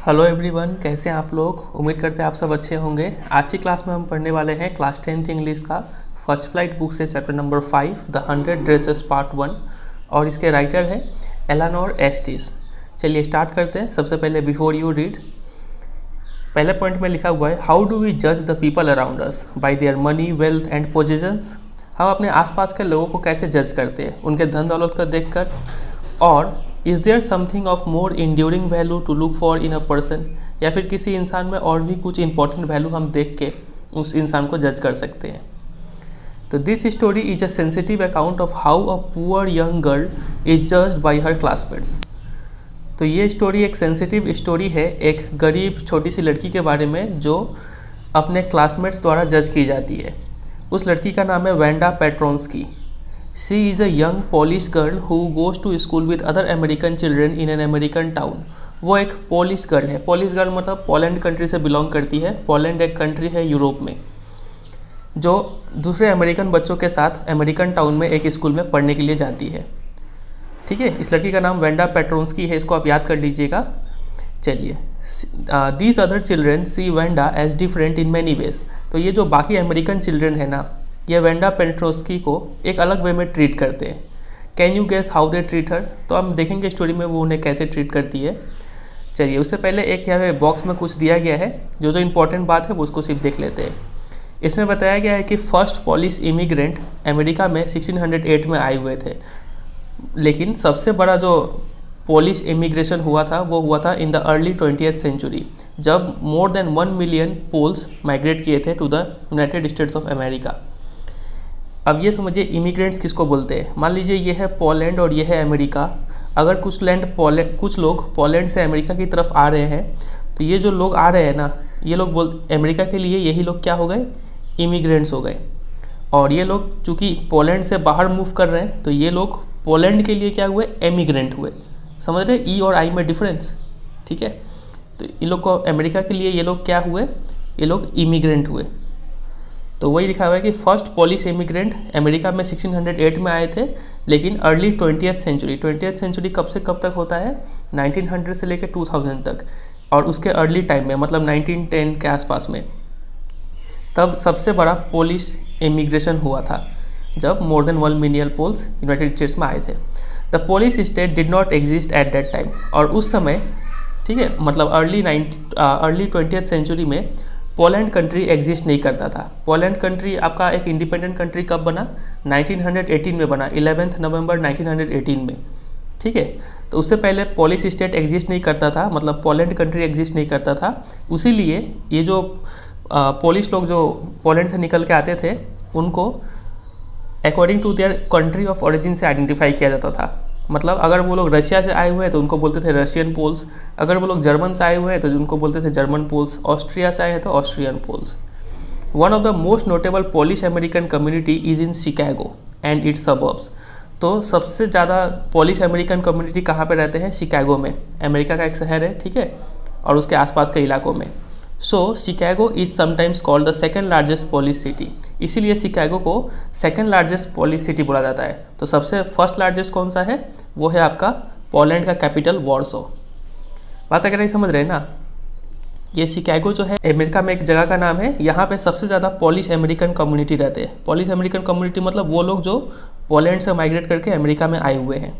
Hello everyone, कैसे हैं आप लोग। उम्मीद करते हैं आप सब अच्छे होंगे। आज की क्लास में हम पढ़ने वाले हैं क्लास 10th इंग्लिश का फर्स्ट फ्लाइट बुक से chapter number 5 the 100 dresses part 1 और इसके राइटर है एलेनोर एस्टिस। चलिए स्टार्ट करते हैं। सबसे पहले बिफोर यू रीड, पहले पॉइंट में लिखा हुआ है हाउ डू वी जज the people around us bye their money, wealth and positions. हम अपने आसपास के लोगों को कैसे जज करते हैं, उनके धन दौलत को देखकर। और is there something of more enduring value to look for in a person, या फिर किसी इंसान में और भी कुछ इंपॉर्टेंट वैल्यू हम देख के उस इंसान को जज कर सकते हैं। तो this story is a sensitive account of how a poor young girl is judged bye her classmates. तो ये स्टोरी एक सेंसिटिव स्टोरी है, एक गरीब छोटी सी लड़की के बारे में जो अपने क्लासमेट्स द्वारा जज की जाती है। उस लड़की का नाम है Wanda Petronski. She is a young Polish girl who goes to school with other American children in an American town. वो एक पोलिश गर्ल है। पोलिश गर्ल मतलब पोलैंड कंट्री से बिलोंग करती है। पोलैंड एक कंट्री है यूरोप में, जो दूसरे अमेरिकन बच्चों के साथ अमेरिकन टाउन में एक स्कूल में पढ़ने के लिए जाती है। ठीक है, इस लड़की का नाम वेंडा पेट्रोन्स्की है, इसको आप याद कर लीजिएगा। चलिए, these other children see Wanda as different in many ways. तो ये जो बाकी अमेरिकन चिल्ड्रेन है ना, ये वेंडा पेट्रोन्स्की को एक अलग वे में ट्रीट करते हैं। Can you guess how they treat her. तो हम देखेंगे स्टोरी में वो उन्हें कैसे ट्रीट करती है। चलिए, उससे पहले एक यहाँ पे बॉक्स में कुछ दिया गया है, जो जो इम्पोर्टेंट बात है वो उसको सिर्फ देख लेते हैं। इसमें बताया गया है कि फर्स्ट पॉलिश इमिग्रेंट अमेरिका में 1608 में आए हुए थे, लेकिन सबसे बड़ा जो पॉलिश इमिग्रेशन हुआ था वो हुआ था in the early 20th century, जब more than 1 million Poles migrate किए थे to the United States of America. अब ये समझिए इमिग्रेंट्स किसको बोलते हैं। मान लीजिए ये है पोलैंड और ये है अमेरिका। अगर कुछ लोग पोलैंड से अमेरिका की तरफ आ रहे हैं, तो ये जो लोग आ रहे हैं ना, ये लोग अमेरिका के लिए यही लोग क्या हो गए, इमिग्रेंट्स हो गए। और ये लोग चूँकि पोलैंड से बाहर मूव कर रहे हैं, तो ये लोग पोलैंड के लिए क्या हुए, एमिग्रेंट हुए। समझ रहे, ई और आई में डिफरेंस। ठीक है, तो इन लोग को अमेरिका के लिए ये लोग क्या हुए, ये लोग इमिग्रेंट हुए। तो वही लिखा हुआ है कि फर्स्ट पॉलिश इमिग्रेंट अमेरिका में 1608 में आए थे, लेकिन अर्ली 20th सेंचुरी कब से कब तक होता है, 1900 से लेकर 2000 तक। और उसके अर्ली टाइम में मतलब 1910 के आसपास में, तब सबसे बड़ा पॉलिश इमिग्रेशन हुआ था, जब more than 1 million Poles United States में आए थे। The Polish state did not exist at that time. और उस समय, ठीक है, मतलब अर्ली 20th सेंचुरी में पोलैंड कंट्री एग्जिस्ट नहीं करता था। पोलैंड कंट्री आपका एक इंडिपेंडेंट कंट्री कब बना, 1918 में बना, 11 नवंबर 1918 में। ठीक है, तो उससे पहले पॉलिश स्टेट एग्जिस्ट नहीं करता था, मतलब पोलैंड कंट्री एग्जिस्ट नहीं करता था। उसीलिए ये जो पोलिश लोग जो पोलैंड से निकल के आते थे, उनको according to their country of origin से आइडेंटिफाई किया जाता था। मतलब अगर वो लोग रशिया से आए हुए हैं तो उनको बोलते थे रशियन पोल्स, अगर वो लोग जर्मन से आए हुए हैं तो उनको बोलते थे जर्मन पोल्स, ऑस्ट्रिया से आए हैं तो Austrian Poles. One of the most notable Polish American community is in Chicago and its suburbs. तो सबसे ज़्यादा पॉलिश अमेरिकन कम्युनिटी कहाँ पे रहते हैं, शिकागो में, अमेरिका का एक शहर है। ठीक है, और उसके आसपास के इलाकों में। So Chicago is sometimes called the second largest Polish city. इसीलिए शिकागो को सेकेंड लार्जेस्ट पॉलिश सिटी बोला जाता है। तो सबसे फर्स्ट लार्जेस्ट कौन सा है, वो है आपका पोलैंड का कैपिटल वॉर्सो। बात अगर नहीं समझ रहे ना, ये शिकागो जो है अमेरिका में एक जगह का नाम है। यहाँ पे सबसे ज़्यादा पॉलिश अमेरिकन कम्युनिटी रहते हैं। पॉलिश अमेरिकन कम्युनिटी मतलब वो लोग जो पोलैंड से माइग्रेट करके अमेरिका में आए हुए हैं।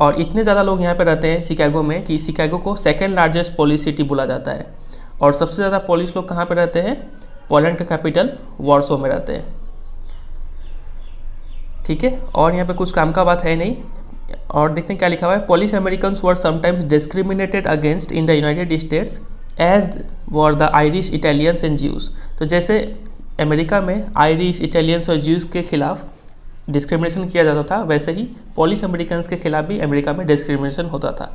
और इतने ज़्यादा लोग यहाँ पे रहते हैं शिकागो में कि शिकागो को सेकेंड लार्जेस्ट पॉलिश सिटी बोला जाता है। और सबसे ज़्यादा पॉलिश लोग कहाँ पे रहते हैं, पोलैंड का कैपिटल वॉर्सो में रहते हैं। ठीक है, और यहाँ पे कुछ काम का बात है नहीं। और देखते हैं क्या लिखा हुआ है। Polish Americans were sometimes discriminated against in the United States as were the Irish, Italians and Jews. तो जैसे अमेरिका में आयरिश, इटालियंस और ज्यूज के खिलाफ डिस्क्रिमिनेशन किया जाता था, वैसे ही पॉलिश अमेरिकन्स के खिलाफ भी अमेरिका में डिस्क्रिमिनेशन होता था।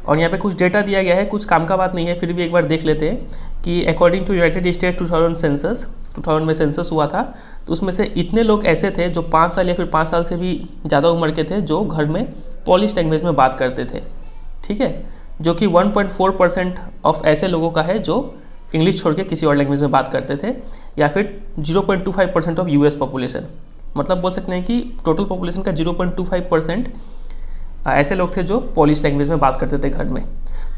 और यहाँ पे कुछ डेटा दिया गया है, कुछ काम का बात नहीं है, फिर भी एक बार देख लेते हैं कि अकॉर्डिंग टू यूनाइटेड स्टेट्स 2000 में सेंसस हुआ था। तो उसमें से इतने लोग ऐसे थे जो 5 साल या फिर 5 साल से भी ज़्यादा उम्र के थे, जो घर में पॉलिश लैंग्वेज में बात करते थे। ठीक है, जो कि 1.4% ऑफ ऐसे लोगों का है जो इंग्लिश छोड़ के किसी और लैंग्वेज में बात करते थे, या फिर 0.25% ऑफ US पॉपुलेशन। मतलब बोल सकते हैं कि टोटल पॉपुलेशन का 0.25% ऐसे लोग थे जो पोलिश लैंग्वेज में बात करते थे घर में।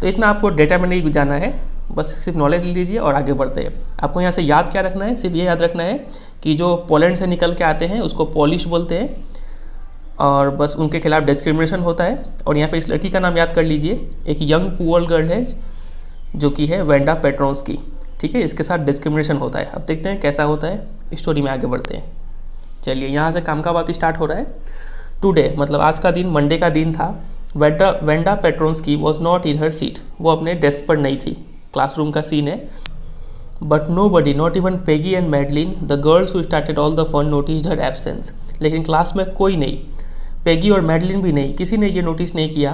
तो इतना आपको डेटा में नहीं जाना है, बस सिर्फ नॉलेज ले लीजिए और आगे बढ़ते हैं। आपको यहाँ से याद क्या रखना है, सिर्फ ये याद रखना है कि जो पोलैंड से निकल के आते हैं उसको पोलिश बोलते हैं, और बस उनके खिलाफ डिस्क्रिमिनेशन होता है। और यहाँ पे इस लड़की का नाम याद कर लीजिए, एक यंग पुअर गर्ल है जो कि है वेंडा पेट्रोंस्की, ठीक है। इसके साथ डिस्क्रिमिनेशन होता है। अब देखते हैं कैसा होता है, स्टोरी में आगे बढ़ते हैं। चलिए यहाँ से काम का बात स्टार्ट हो रहा है। टुडे मतलब आज का दिन, मंडे का दिन था। Wanda Petronski was not in her seat, वो अपने डेस्क पर नहीं थी। क्लासरूम का सीन है। But nobody, not even Peggy and Madeline, the girls who started all the fun, noticed her absence. लेकिन क्लास में कोई नहीं, पेगी और मैडलिन भी नहीं, किसी ने ये नोटिस नहीं किया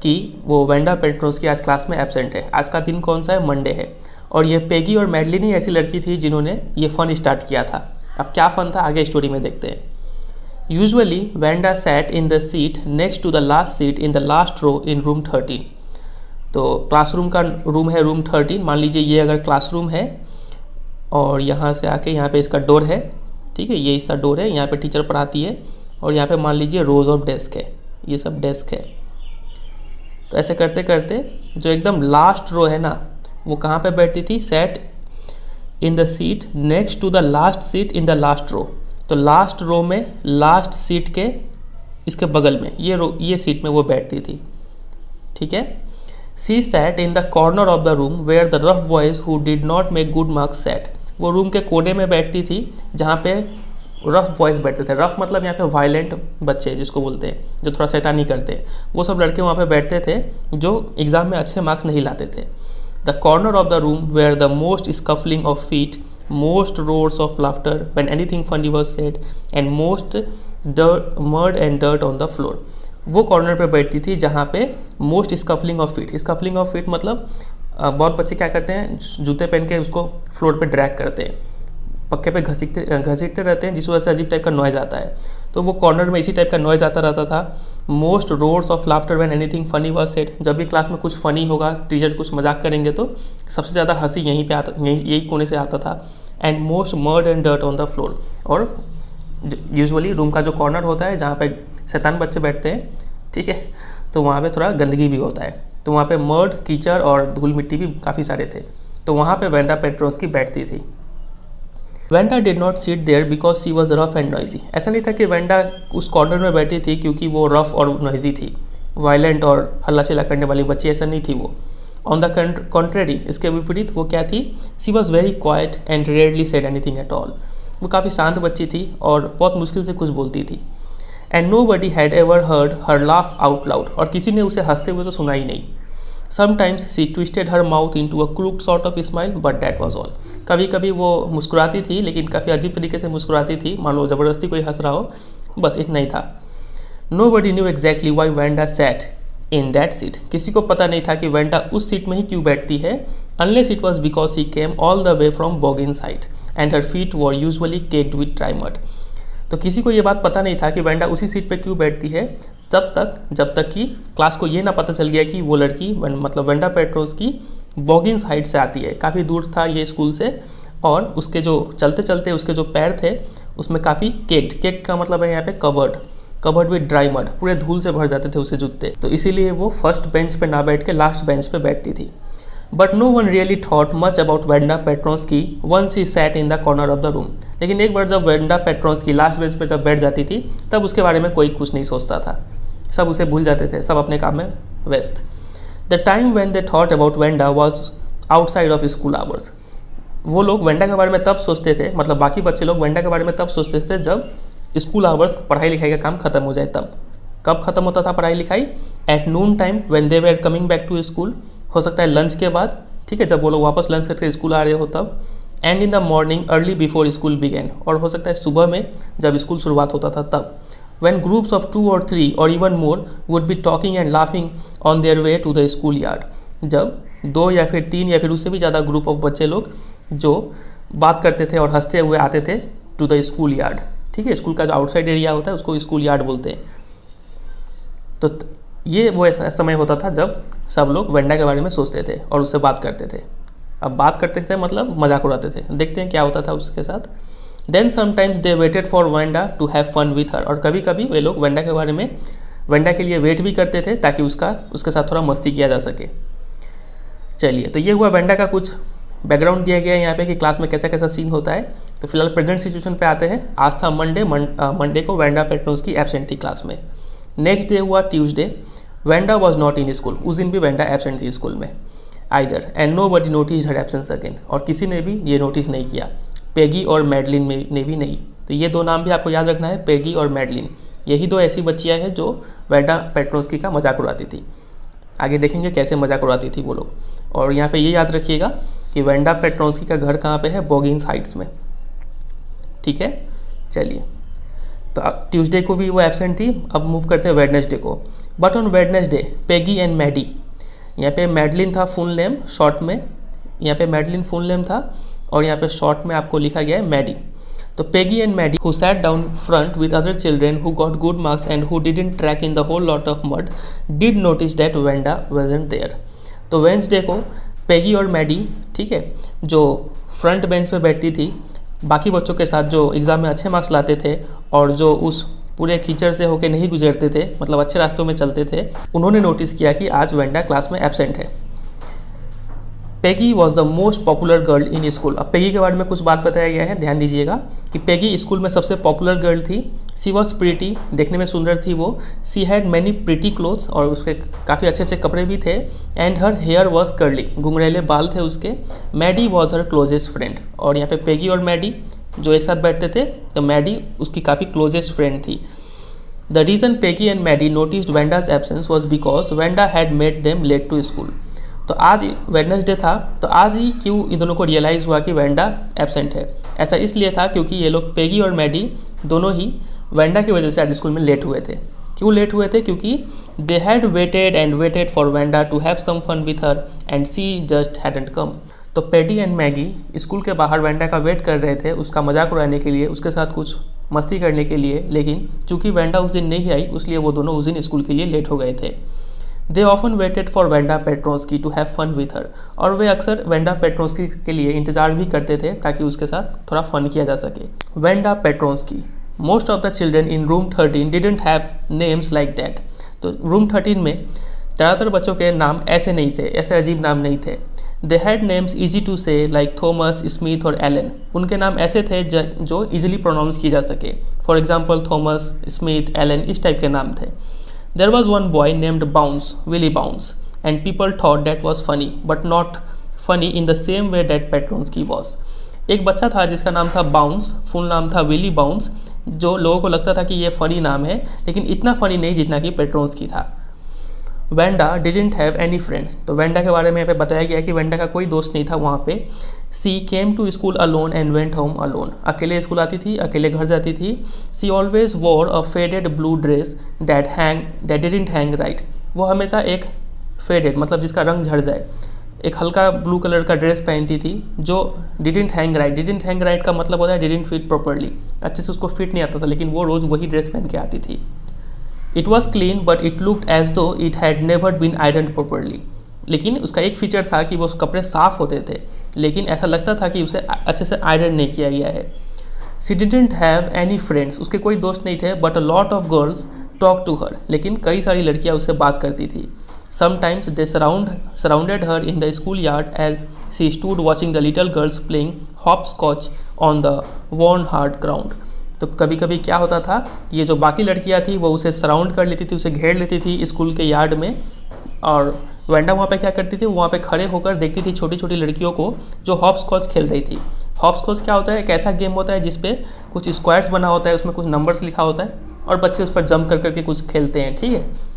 कि वो वेंडा पेट्रोंस्की आज क्लास में एब्सेंट है। आज का दिन कौन सा है, मंडे है। और ये पेगी और मैडलिन ही ऐसी लड़की थी जिन्होंने ये फ़न स्टार्ट किया था। अब क्या फ़न था आगे स्टोरी में देखते हैं। Usually Wanda sat in the seat next to the last seat in the last row in room 13। तो क्लासरूम का रूम है रूम 13, मान लीजिए ये अगर क्लासरूम है और यहाँ से आके यहाँ पे इसका डोर है, ठीक है, ये इसका डोर है, यहाँ पे टीचर पढ़ाती है और यहाँ पे मान लीजिए रोज ऑफ डेस्क है, ये सब डेस्क है। तो ऐसे करते करते जो एकदम लास्ट रो है ना, वो कहाँ पे बैठती थी, set in the seat next to the last seat in the last row. तो लास्ट रो में लास्ट सीट के इसके बगल में ये सीट में वो बैठती थी, ठीक है। She sat in the corner of the room where the rough boys who did not make good marks sat. वो रूम के कोने में बैठती थी जहाँ पे रफ बॉयज़ बैठते थे। रफ मतलब यहाँ पे वायलेंट बच्चे जिसको बोलते हैं, जो थोड़ा शैतानी करते हैं, वो सब लड़के वहाँ पे बैठते थे जो एग्ज़ाम में अच्छे मार्क्स नहीं लाते थे। The corner of the room where the most scuffling of feet, most roars of laughter when anything funny was said, and most mud and dirt on the floor। वो कॉर्नर पे बैठती थी जहाँ पे most scuffling of feet, scuffling of feet मतलब बहुत बच्चे क्या करते हैं, जूते पहन के उसको फ्लोर पे ड्रैग करते हैं, पक्के पे घसीटते रहते हैं, जिस वजह से अजीब टाइप का नॉइज़ आता है। तो वो कॉर्नर में इसी टाइप का नॉइज़ आता रहता था। Most roars of laughter when anything funny was said, जब भी क्लास में कुछ फ़नी होगा, टीचर कुछ मजाक करेंगे तो सबसे ज़्यादा हंसी यहीं पे आता, यही कोने से आता था। And most mud and dirt on the floor, और यूजुअली रूम का जो कॉर्नर होता है जहाँ पे शैतान बच्चे बैठते हैं, ठीक है, तो वहाँ पे थोड़ा गंदगी भी होता है, तो वहाँ पे मर्ड, कीचड़ और धूल मिट्टी भी काफ़ी सारे थे। तो वहाँ पे वेंडा पेट्रोंस्की बैठती थी। Wanda did not sit there because she was rough and noisy. ऐसा नहीं था कि वेंडा उस कॉर्नर में बैठी थी क्योंकि वो रफ और नॉइजी थी, वायलेंट और हल्ला चिल्ला करने वाली बच्ची, ऐसा नहीं थी वो। ऑन द कॉन्ट्रेरी, इसके विपरीत वो क्या थी, she was very quiet and rarely said anything at all. वो काफ़ी शांत बच्ची थी और बहुत मुश्किल से कुछ बोलती थी। And nobody had ever heard her laugh out loud, और किसी ने उसे हंसते हुए तो सुना ही नहीं। Sometimes she twisted her mouth into a crook sort of smile, but that was all. कभी कभी वो मुस्कुराती थी, लेकिन काफ़ी अजीब तरीके से मुस्कुराती थी, मान लो ज़बरदस्ती कोई हंस रहा हो, बस इतना ही था। Nobody knew exactly why Wanda sat in that seat. किसी को पता नहीं था कि वेंडा उस सीट में ही क्यों बैठती है, unless it was because she came all the way from Boggin side and her feet were usually caked with dry mud. तो किसी को ये बात पता नहीं था कि वेंडा उसी सीट पे क्यों बैठती है जब तक कि क्लास को ये ना पता चल गया कि वो लड़की मतलब वेंडा पेट्रोंस्की बॉगिन साइड से आती है। काफ़ी दूर था ये स्कूल से, और उसके जो चलते चलते उसके जो पैर थे उसमें काफ़ी केक्ड का मतलब है यहाँ पे कवर्ड विद ड्राई मड, पूरे धूल से भर जाते थे उसके जूते। तो इसीलिए वो फर्स्ट बेंच पे ना बैठ के लास्ट बेंच पे बैठती थी। But no one really thought much about Wanda Petronski once she sat in the corner of the room. लेकिन एक बार जब वेंडा पेट्रोंस्की लास्ट बेंच पे जब बैठ जाती थी, तब उसके बारे में कोई कुछ नहीं सोचता था, सब उसे भूल जाते थे, सब अपने काम में व्यस्त। The time when they thought about Wanda was outside of school hours. वो लोग वेंडा के बारे में तब सोचते थे, मतलब बाकी बच्चे लोग वेंडा के बारे में तब सोचते थे जब स्कूल आवर्स, पढ़ाई लिखाई का काम खत्म हो जाए। तब कब खत्म होता था पढ़ाई लिखाई, at noon time when they were coming back to school, हो सकता है लंच के बाद, ठीक है, जब वो लोग वापस लंच करके स्कूल आ रहे हो तब। And in the morning early before school began, और हो सकता है सुबह में जब स्कूल शुरुआत होता था तब। when groups of 2 or 3 or even more would be talking and laughing on their way to the school yard, जब 2 या फिर 3 या फिर उससे भी ज़्यादा ग्रुप ऑफ बच्चे लोग जो बात करते थे और हंसते हुए आते थे टू द स्कूल यार्ड, ठीक है, स्कूल का जो आउटसाइड एरिया होता है उसको स्कूल यार्ड बोलते हैं। तो ये वो ऐसा समय होता था जब सब लोग वेंडा के बारे में सोचते थे और उससे बात करते थे। अब बात करते थे मतलब मजाक उड़ाते थे। देखते हैं क्या होता था उसके साथ। Then sometimes they waited for Wanda to have fun with her, और कभी कभी वे लोग वेंडा के बारे में वेंडा के लिए वेट भी करते थे ताकि उसके साथ थोड़ा मस्ती किया जा सके। चलिए, तो ये हुआ वेंडा का कुछ बैकग्राउंड दिया गया है यहाँ पे कि क्लास में कैसा कैसा सीन होता है। तो फिलहाल प्रेजेंट सिचुएशन पे आते हैं। आज था मंडे को वेंडा पेट्रोन्स्की एब्सेंट थी क्लास में। नेक्स्ट डे हुआ Tuesday, Wanda was not in school. उस दिन भी वेंडा एब्सेंट थी स्कूल में either, and nobody notice her absence again, और किसी ने भी ये नोटिस नहीं किया, पेगी और मैडलिन ने भी नहीं। तो ये दो नाम भी आपको याद रखना है, पेगी और मैडलिन। यही दो ऐसी बच्चियाँ हैं जो वेंडा पेट्रोन्स्की का मजाक उड़ाती थी। आगे देखेंगे कैसे मजाक उड़ाती थी वो लोग। और यहाँ पे ये याद रखिएगा कि वेंडा पेट्रोन्स्की का घर कहाँ पे है, बोगिंस हाइट्स में। ठीक है, चलिए, तो ट्यूसडे को भी वो एब्सेंट थी। अब मूव करते हैं वेडनेसडे को। But on Wednesday Peggy and Maddie, यहाँ पे मैडलिन था फुल नेम, शॉर्ट में यहाँ पे मैडलिन फुल नेम था और यहाँ पे शॉर्ट में आपको लिखा गया है मैडी। तो Peggy and Maddie who sat down front with other children who got good marks and who didn't track in the whole lot of mud did notice that Wenda wasn't there। तो Wednesday को Peggy और Maddie, ठीक है, जो front bench पे बैठती थी बाकी बच्चों के साथ, जो एग्ज़ाम में अच्छे मार्क्स लाते थे और जो उस पूरे कीचड़ से होके नहीं गुजरते थे, मतलब अच्छे रास्तों में चलते थे, उन्होंने नोटिस किया कि आज वेंडा क्लास में एब्सेंट है। Peggy was the most popular girl in school. अब पेगी के बारे में कुछ बात बताया गया है, ध्यान दीजिएगा कि पेगी स्कूल में सबसे पॉपुलर गर्ल थी। सी वॉज प्रीटी, देखने में सुंदर थी वो। She had many pretty clothes, और उसके काफ़ी अच्छे अच्छे कपड़े भी थे। And her hair was curly, घुंघरेले बाल थे उसके। Maddie was her closest friend, और यहाँ पे पेगी और मैडी जो एक साथ बैठते थे, तो मैडी उसकी काफ़ी क्लोजेस्ट फ्रेंड थी। The reason Peggy and Maddie noticed Wanda's absence was because Wanda had made them late to school. तो आज वेडनेसडे था, तो आज ही क्यों इन दोनों को रियलाइज़ हुआ कि वेंडा एब्सेंट है? ऐसा इसलिए था क्योंकि ये लोग पेगी और मैडी दोनों ही वेंडा की वजह से आज स्कूल में लेट हुए थे। क्यों लेट हुए थे? क्योंकि they had waited and waited for Wanda to have some fun with her and she just hadn't come. तो पेडी एंड मैगी स्कूल के बाहर वेंडा का वेट कर रहे थे, उसका मजाक उड़ाने के लिए, उसके साथ कुछ मस्ती करने के लिए, लेकिन चूंकि वेंडा उस दिन नहीं आई इसलिए वो दोनों उस दिन स्कूल के लिए लेट हो गए थे। They often waited for Wanda Petronski to have fun with her, और वे अक्सर वेंडा पेट्रोन्स्की के लिए इंतजार भी करते थे ताकि उसके साथ थोड़ा फन किया जा सके। Wanda Petronski, most of the children in room 13 didn't have names like that. तो रूम 13 में ज़्यादातर बच्चों के नाम ऐसे नहीं थे, ऐसे अजीब नाम नहीं थे। They had names easy to say like Thomas, Smith और एलन। उनके नाम ऐसे थे जो ईजिली प्रोनाउंस किए जा सके। For example Thomas, Smith, Allen, इस टाइप के नाम थे। There was one boy named Bounce, Willie Bounce, and people thought that was funny, but not funny in the same way that Petronsky was। एक बच्चा था जिसका नाम था बाउंस, फुल नाम था विली बाउंस, जो लोगों को लगता था कि ये फ़नी नाम है, लेकिन इतना फ़नी नहीं जितना कि पेट्रोन्स्की था। Wanda didn't have any friends. तो वेंडा के बारे में यहाँ पे बताया गया कि वेंडा का कोई दोस्त नहीं था वहाँ पे। She came to school alone and went home alone. अकेले स्कूल आती थी, अकेले घर जाती थी। She always wore a faded blue dress that didn't hang right. वो हमेशा एक फेडेड, मतलब जिसका रंग झड़ जाए, एक हल्का ब्लू कलर का ड्रेस पहनती थी जो didn't hang right. Didn't hang right का मतलब होता है डिडेंट फिट प्रॉपरली, अच्छे से उसको फिट नहीं आता था, लेकिन वो रोज़ वही ड्रेस पहन के आती थी। It was clean but it looked as though it had never been ironed properly. लेकिन उसका एक फीचर था कि वो कपड़े साफ़ होते थे, लेकिन ऐसा लगता था कि उसे अच्छे से आयरन नहीं किया गया है। She didn't have any friends. उसके कोई दोस्त नहीं थे, but a lot of girls talk to her. लेकिन कई सारी लड़कियां उससे बात करती थी। Sometimes they surrounded her in the schoolyard as she stood watching the little girls playing hopscotch on the worn hard ground. तो कभी कभी क्या होता था कि ये जो बाकी लड़कियां थी वो उसे सराउंड कर लेती थी, उसे घेर लेती थी स्कूल के यार्ड में, और वेंडा वहाँ पे क्या करती थी, वहाँ पे खड़े होकर देखती थी छोटी छोटी लड़कियों को जो हॉप स्कॉच खेल रही थी। हॉप स्कॉच क्या होता है? एक ऐसा गेम होता है जिसपे कुछ स्क्वायर्स बना होता है, उसमें कुछ नंबर्स लिखा होता है और बच्चे उस पर जंप कर करके कुछ खेलते हैं, ठीक है।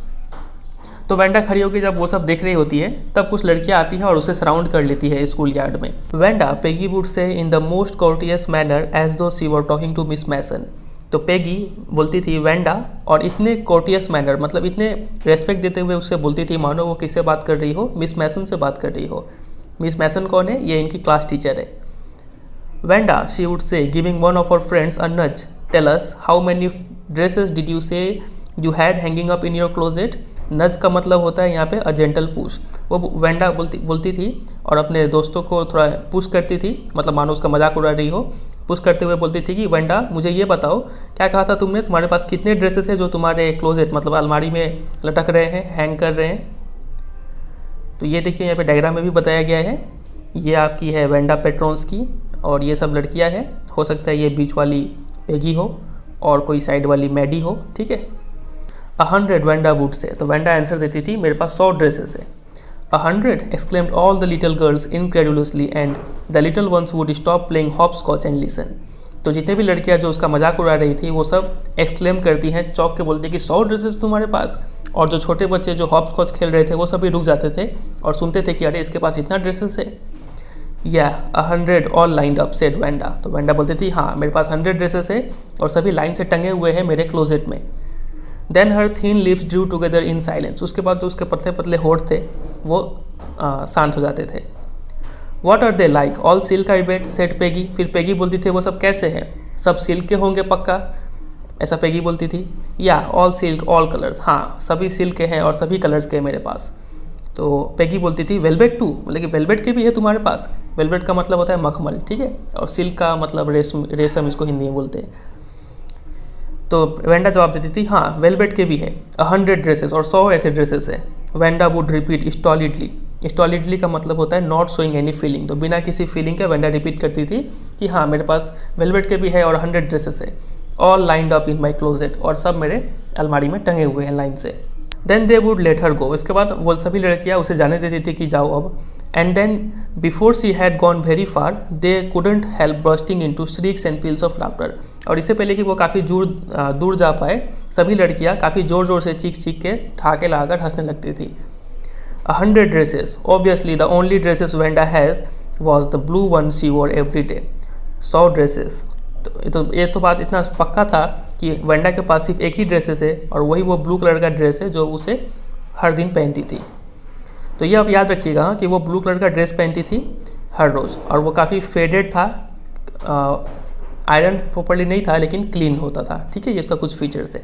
तो वेंडा खड़ी होकर जब वो सब देख रही होती है तब कुछ लड़कियां आती हैं और उसे सराउंड कर लेती है स्कूल यार्ड में। Wanda Peggy would say in the most courteous manner as though she were talking to Miss Mason. तो पेगी बोलती थी वेंडा, और इतने कोर्टियस मैनर, मतलब इतने रेस्पेक्ट देते हुए उससे बोलती थी मानो वो किससे बात कर रही हो, मिस मैसन से बात कर रही हो। मिस मैसन कौन है? ये इनकी क्लास टीचर है। Wanda she would say giving one of her friends a nudge, tell us how many dresses did you say you had hanging up in your closet. Nudge का मतलब होता है यहाँ पे अ जेंटल पुश। वो Wanda बोलती थी और अपने दोस्तों को थोड़ा पुश करती थी, मतलब मानो उसका मजाक उड़ा रही हो। पुश करते हुए बोलती थी कि वेंडा मुझे ये बताओ, क्या कहा था तुमने, तुम्हारे पास कितने ड्रेसेस है जो तुम्हारे क्लोजेट मतलब अलमारी में लटक रहे हैं, हैंग कर रहे हैं। तो ये देखिए यहाँ पे डायग्राम में भी बताया गया है। ये आपकी है वेंडा पेट्रोन्स की और ये सब लड़कियाँ हैं। हो सकता है ये बीच वाली पेगी हो और कोई साइड वाली मैडी हो, ठीक है। 100 वेंडा वुड से, तो वेंडा आंसर देती थी मेरे पास 100 ड्रेसेस है। 100 exclaimed all the little girls incredulously and the little ones would stop playing hopscotch and listen। तो जितने भी लड़कियां जो उसका मजाक उड़ा रही थी वो सब एक्सक्लेम करती हैं, चौंक के बोलती कि 100 ड्रेसेस तुम्हारे पास। और जो छोटे बच्चे जो हॉपस्कॉच खेल रहे थे वो सभी रुक जाते थे और सुनते थे कि अरे इसके पास इतना ड्रेसेस है। या 100 all lined up said Wanda, तो वेंडा बोलती थी हाँ मेरे पास 100 ड्रेसेस है और सभी लाइन से टंगे हुए हैं मेरे क्लोजेट में। Then her thin lips drew together in silence, उसके बाद जो उसके पतले पतले होठ थे वो शांत हो जाते थे। What are they like, all silk I bet said Peggy, फिर पेगी बोलती थी वो सब कैसे हैं, सब सिल्क के होंगे पक्का, ऐसा पेगी बोलती थी। या ऑल सिल्क ऑल कलर्स, हाँ सभी सिल्क के हैं और सभी कलर्स के हैं मेरे पास। तो पेगी बोलती थी वेलवेट टू, मतलब कि वेलवेट के भी है तुम्हारे पास। वेलवेट का मतलब होता है मखमल, ठीक है, और सिल्क का मतलब रेशम इसको हिंदी में बोलते हैं। तो वेंडा जवाब देती थी हाँ वेलवेट के भी है। 100 ड्रेसेस और 100 ऐसे ड्रेसेस है। वेंडा वुड रिपीट स्टॉलिडली, स्टॉलिडली का मतलब होता है नॉट शोइंग एनी फीलिंग, तो बिना किसी फीलिंग के वेंडा रिपीट करती थी कि हाँ मेरे पास वेलवेट के भी है और 100 ड्रेसेस है। ऑल लाइंड अप इन माई क्लोजेट, और सब मेरे अलमारी में टंगे हुए हैं लाइन से। Then they would let her go, इसके बाद वो सभी लड़कियाँ उसे जाने देती थी कि जाओ अब। And then before she had gone very far they couldn't help bursting into shrieks and peals of laughter, और इससे पहले कि वो काफ़ी दूर जा पाए सभी लड़कियाँ काफ़ी ज़ोर ज़ोर से चीख चीख के ठहाके लगाकर हंसने लगती थी। 100 dresses, obviously the only dresses Wanda has was the blue one she war every day. 100 dresses, तो ये तो बात इतना पक्का था कि वेंडा के पास सिर्फ एक ही ड्रेसेस है और वही वो ब्लू कलर का ड्रेस है जो उसे हर दिन पहनती थी। तो ये आप याद रखिएगा कि वो ब्लू कलर का ड्रेस पहनती थी हर रोज़, और वो काफ़ी फेडेड था, आयरन प्रॉपर्ली नहीं था लेकिन क्लीन होता था, ठीक है, ये इसका कुछ फीचर्स है।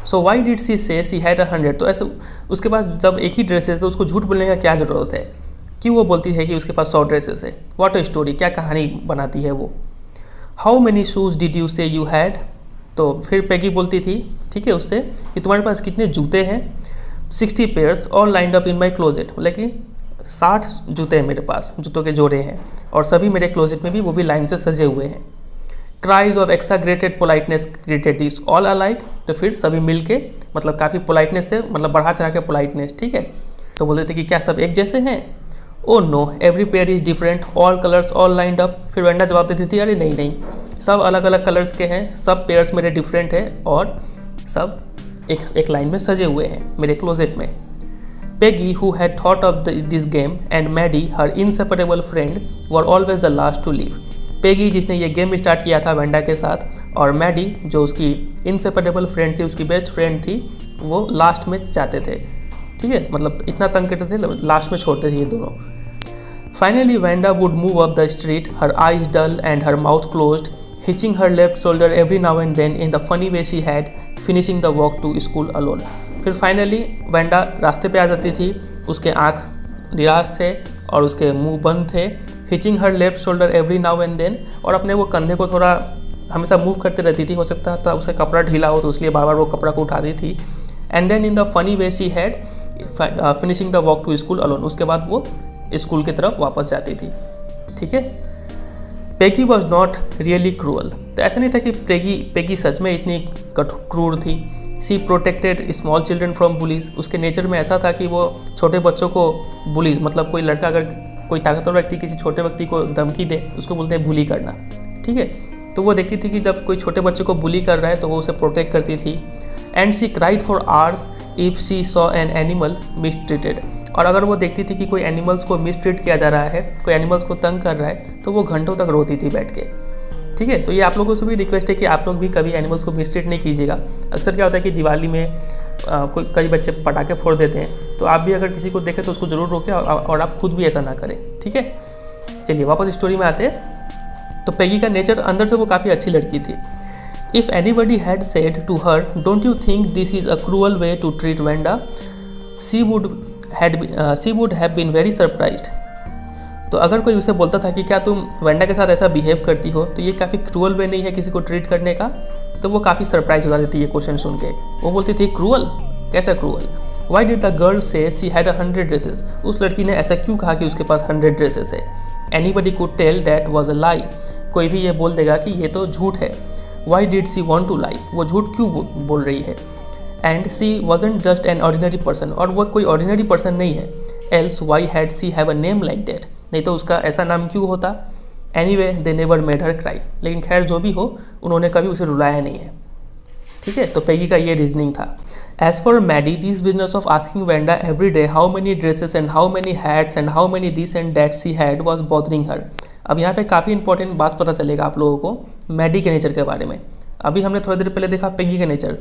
सो वाई डिड सी से सी हैड 100, तो ऐसे उसके पास जब एक ही ड्रेसेस तो उसको झूठ बोलने का क्या ज़रूरत है, क्यों वो बोलती है कि उसके पास 100 ड्रेसेस है। व्हाट अ स्टोरी, क्या कहानी बनाती है वो। How many shoes did you say you had, तो फिर पेगी बोलती थी ठीक है उससे कि तुम्हारे पास कितने जूते हैं। 60 पेयर्स ऑल लाइंड अप इन माई क्लोजेट, मतलब कि 60 जूते हैं मेरे पास, जूतों के जोड़े हैं और सभी मेरे क्लोजेट में भी वो भी लाइन से सजे हुए हैं। Cries of exaggerated politeness greeted this all alike, तो फिर सभी मिल के मतलब काफ़ी पोलाइटनेस से मतलब बढ़ा चढ़ा के पोलाइटनेस, ठीक है, तो बोलते थे कि क्या सब एक जैसे हैं। Oh know every pair is different all colours all lined up, फिर वेंडा जवाब देती थी अरे नहीं नहीं सब अलग अलग कलर्स के हैं, सब पेयर्स मेरे डिफरेंट हैं और सब एक लाइन में सजे हुए हैं मेरे क्लोजेट में। Peggy who had thought of this game and Maddie her inseparable friend were always the last to leave, Peggy जिसने ये गेम स्टार्ट किया था वेंडा के साथ, और मैडी जो उसकी इंसेपरेबल फ्रेंड थी, उसकी बेस्ट फ्रेंड थी, वो लास्ट में जाते थे, ठीक है, मतलब इतना तंग करते थे लास्ट में छोड़ते थे ये दोनों। Finally Wanda would move up the street her eyes dull and her mouth closed hitching her left shoulder every now and then in the funny way she had finishing the walk to school alone। फिर finally Wanda रास्ते पे आ जाती थी, उसके आँख निराश थे और उसके मुंह बंद थे। hitching her left shoulder every now and then, और अपने वो कंधे को थोड़ा हमेशा मूव करते रहती थी, हो सकता था उसका कपड़ा ढीला हो तो इसलिए बार बार वो कपड़ा को उठाती थी। And then in the funny way she had finishing the walk to school alone, उसके बाद वो स्कूल की तरफ वापस जाती थी, ठीक है। Peggy was not really cruel, तो ऐसा नहीं था कि पेगी सच में इतनी क्रूर थी। She protected small children from bullies, उसके नेचर में ऐसा था कि वो छोटे बच्चों को बुलीज, मतलब कोई लड़का अगर कोई ताकतवर व्यक्ति किसी छोटे व्यक्ति को धमकी दे उसको बोलते हैं बुली करना, ठीक है, तो वो देखती थी कि जब कोई छोटे बच्चे को बुली कर रहा है तो वो उसे प्रोटेक्ट करती थी। And she cried for hours if she saw an animal mistreated, और अगर वो देखती थी कि कोई एनिमल्स को मिसट्रीट किया जा रहा है, कोई एनिमल्स को तंग कर रहा है, तो वो घंटों तक रोती थी बैठ के, ठीक है। तो ये आप लोगों से भी रिक्वेस्ट है कि आप लोग भी कभी एनिमल्स को मिसट्रीट नहीं कीजिएगा। अक्सर क्या होता है कि दिवाली में कई बच्चे पटाखे फोड़ देते हैं, तो आप भी अगर किसी को देखें तो उसको ज़रूर रोकें और आप खुद भी ऐसा ना करें, ठीक है। चलिए वापस स्टोरी में आते हैं। तो पेगी का नेचर अंदर से वो काफ़ी अच्छी लड़की थी। If anybody had said to her, "Don't you think this is a cruel way to treat Wanda?" she would have been very surprised. तो अगर कोई उसे बोलता था कि क्या तुम वेंडा के साथ ऐसा बिहेव करती हो, तो ये काफ़ी क्रूअल वे नहीं है किसी को ट्रीट करने का, तो वो काफ़ी सरप्राइज हो जाती थी ये क्वेश्चन सुन के। वो बोलती थी क्रूअल, कैसा cruel? Why did the girl से सी हैड 100 ड्रेसेस? उस लड़की ने ऐसा क्यों कहा कि उसके पास 100 ड्रेसेस है? Anybody could tell that was a lie. कोई भी ये बोल देगा कि ये तो झूठ है। Why did she want to lie? वो झूठ क्यों बोल रही है? And she wasn't just an ordinary person, और वो कोई ऑर्डिनरी पर्सन नहीं है। Else why had she have a name like that? नहीं तो उसका ऐसा नाम क्यों होता? Anyway they never made her cry. लेकिन खैर जो भी हो, उन्होंने कभी उसे रुलाया नहीं है। ठीक है, तो पेगी का ये रीजनिंग था। As for Maddie, this business of asking Wanda every day how many dresses and how many hats and how many this and that she had was bothering her. अब यहाँ पे काफ़ी इंपॉर्टेंट बात पता चलेगा आप लोगों को मैडी के नेचर के बारे में। अभी हमने थोड़ी देर पहले देखा पेगी का नेचर।